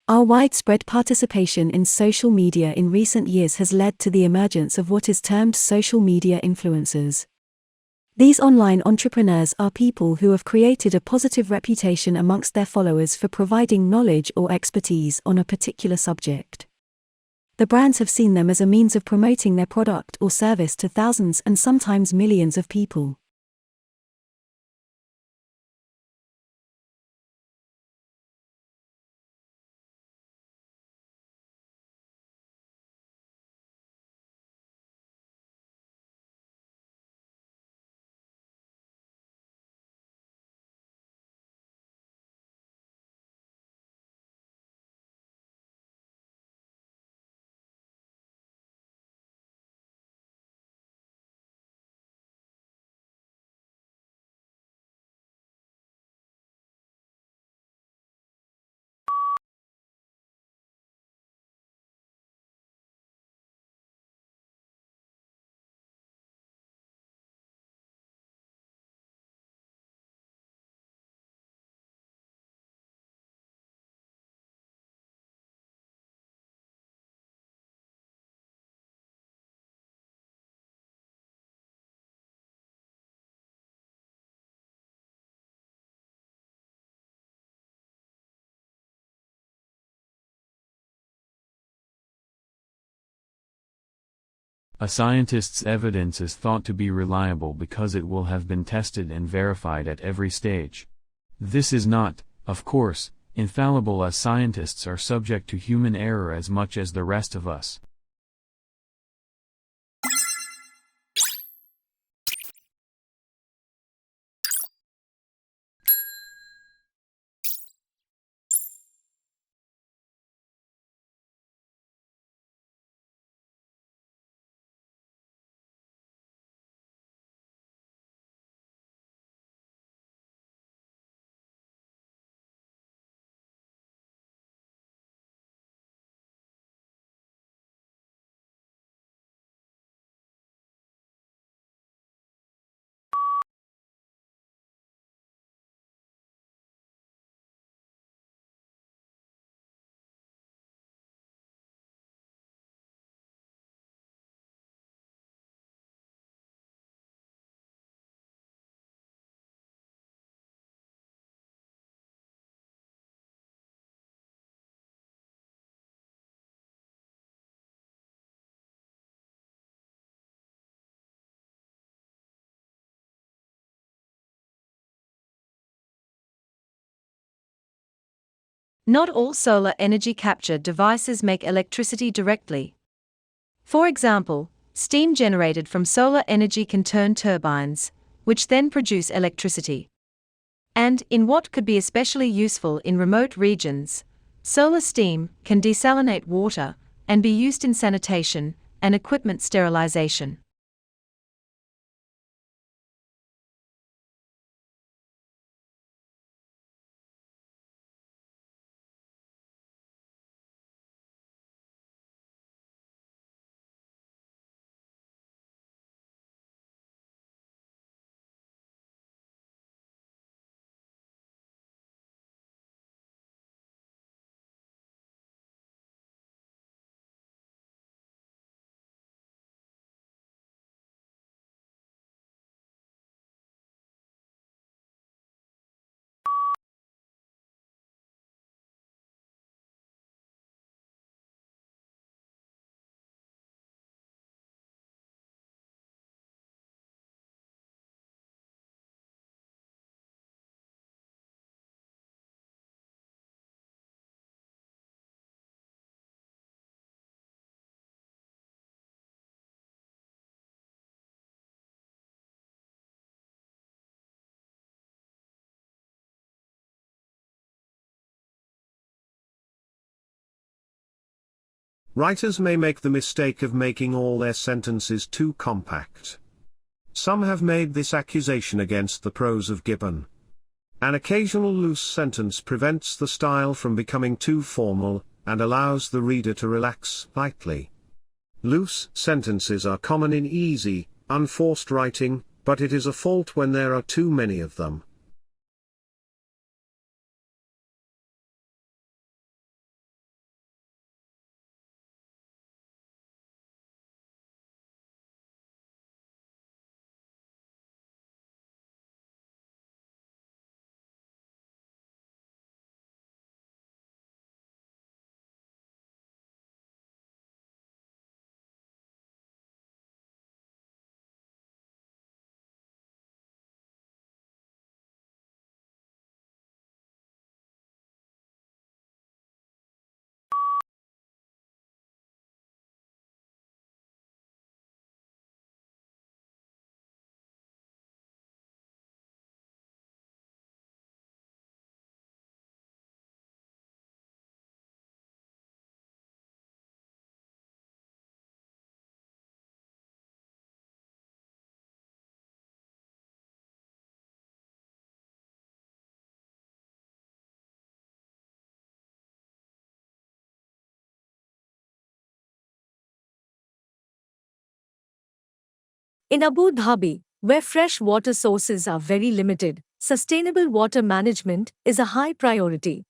Our widespread participation in social media in recent years has led to the emergence of what is termed social media influencers. These online entrepreneurs are people who have created a positive reputation amongst their followers for providing knowledge or expertise on a particular subject. The brands have seen them as a means of promoting their product or service to thousands and sometimes millions of people. A scientist's evidence is thought to be reliable because it will have been tested and verified at every stage. This is not, of course, infallible, as scientists are subject to human error as much as the rest of us. Not all solar energy capture devices make electricity directly. For example, steam generated from solar energy can turn turbines, which then produce electricity. And, in what could be especially useful in remote regions, solar steam can desalinate water and be used in sanitation and equipment sterilization. Writers may make the mistake of making all their sentences too compact. Some have made this accusation against the prose of Gibbon. An occasional loose sentence prevents the style from becoming too formal, and allows the reader to relax lightly. Loose sentences are common in easy, unforced writing, but it is a fault when there are too many of them. In Abu Dhabi, where fresh water sources are very limited, sustainable water management is a high priority.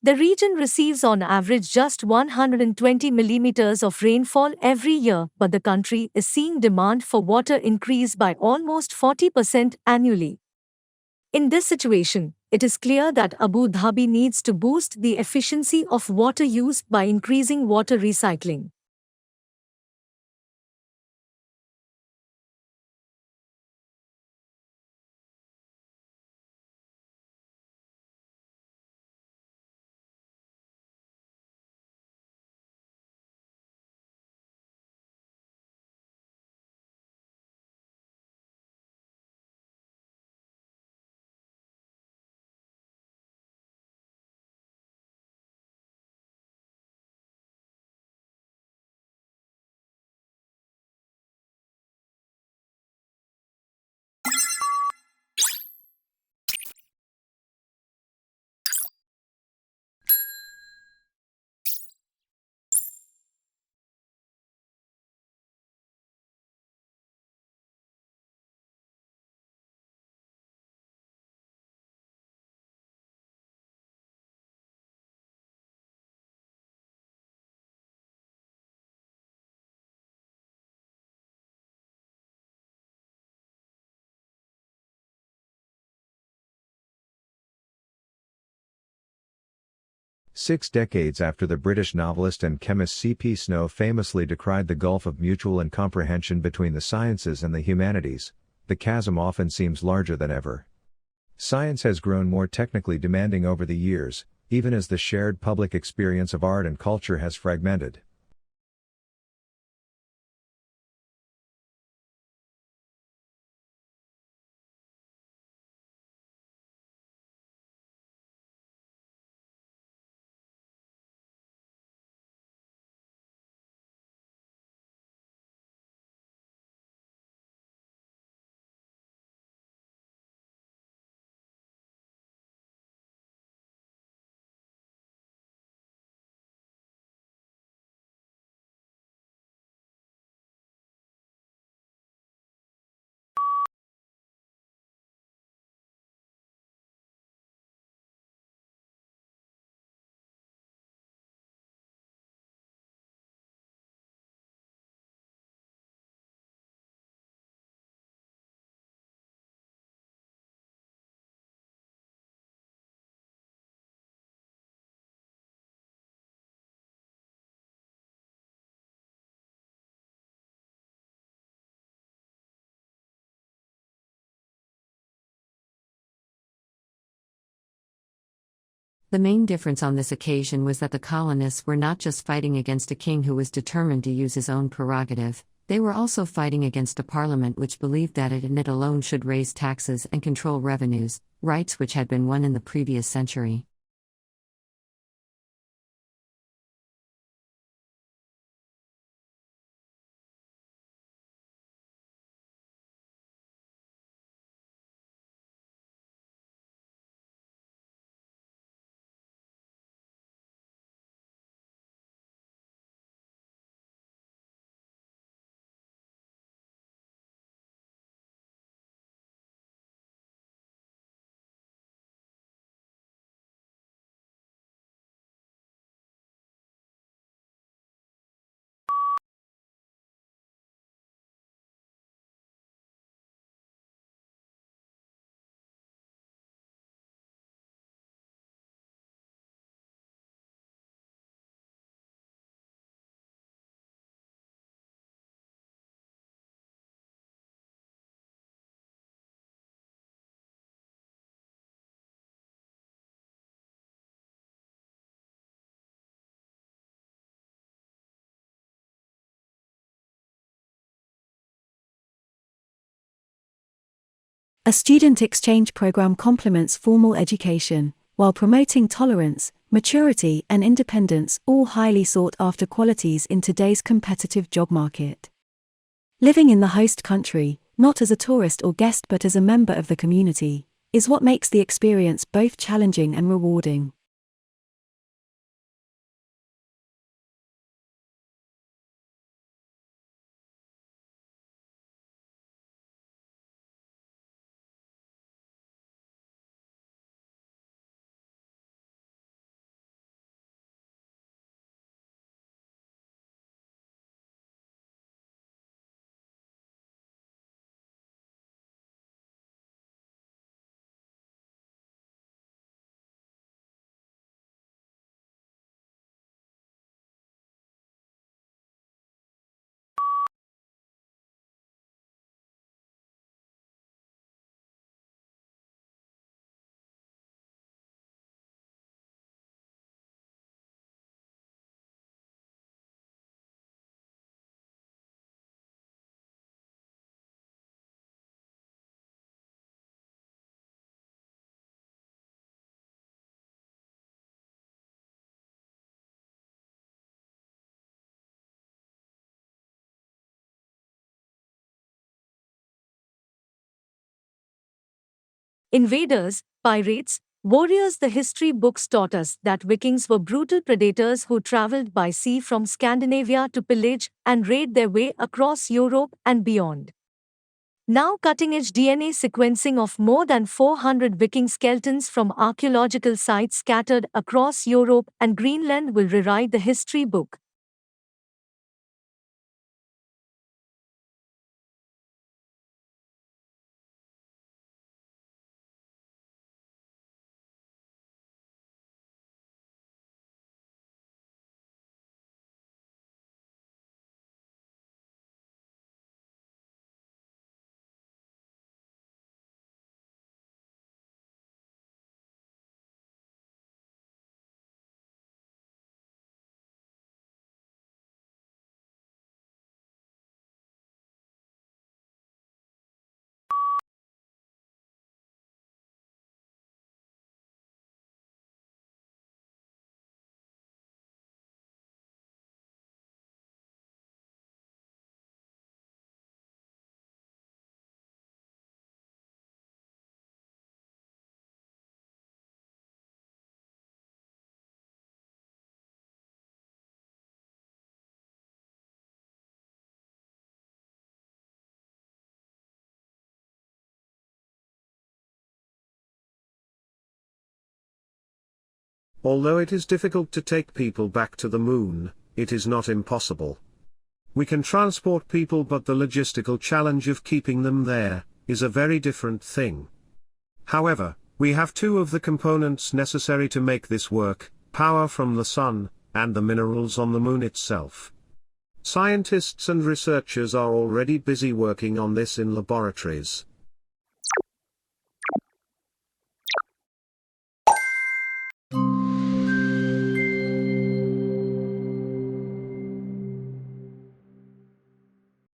The region receives on average just 120 millimeters of rainfall every year, but the country is seeing demand for water increase by almost 40% annually. In this situation, it is clear that Abu Dhabi needs to boost the efficiency of water use by increasing water recycling. Six decades after the British novelist and chemist C.P. Snow famously decried the gulf of mutual incomprehension between the sciences and the humanities, the chasm often seems larger than ever. Science has grown more technically demanding over the years, even as the shared public experience of art and culture has fragmented. The main difference on this occasion was that the colonists were not just fighting against a king who was determined to use his own prerogative, they were also fighting against a parliament which believed that it and it alone should raise taxes and control revenues, rights which had been won in the previous century. A student exchange program complements formal education, while promoting tolerance, maturity, and independence, all highly sought-after qualities in today's competitive job market. Living in the host country, not as a tourist or guest but as a member of the community, is what makes the experience both challenging and rewarding. Invaders, pirates, warriors. The history books taught us that Vikings were brutal predators who traveled by sea from Scandinavia to pillage and raid their way across Europe and beyond. Now, cutting edge DNA sequencing of more than 400 Viking skeletons from archaeological sites scattered across Europe and Greenland will rewrite the history book. Although it is difficult to take people back to the moon, it is not impossible. We can transport people, but the logistical challenge of keeping them there is a very different thing. However, we have two of the components necessary to make this work: power from the sun, and the minerals on the moon itself. Scientists and researchers are already busy working on this in laboratories.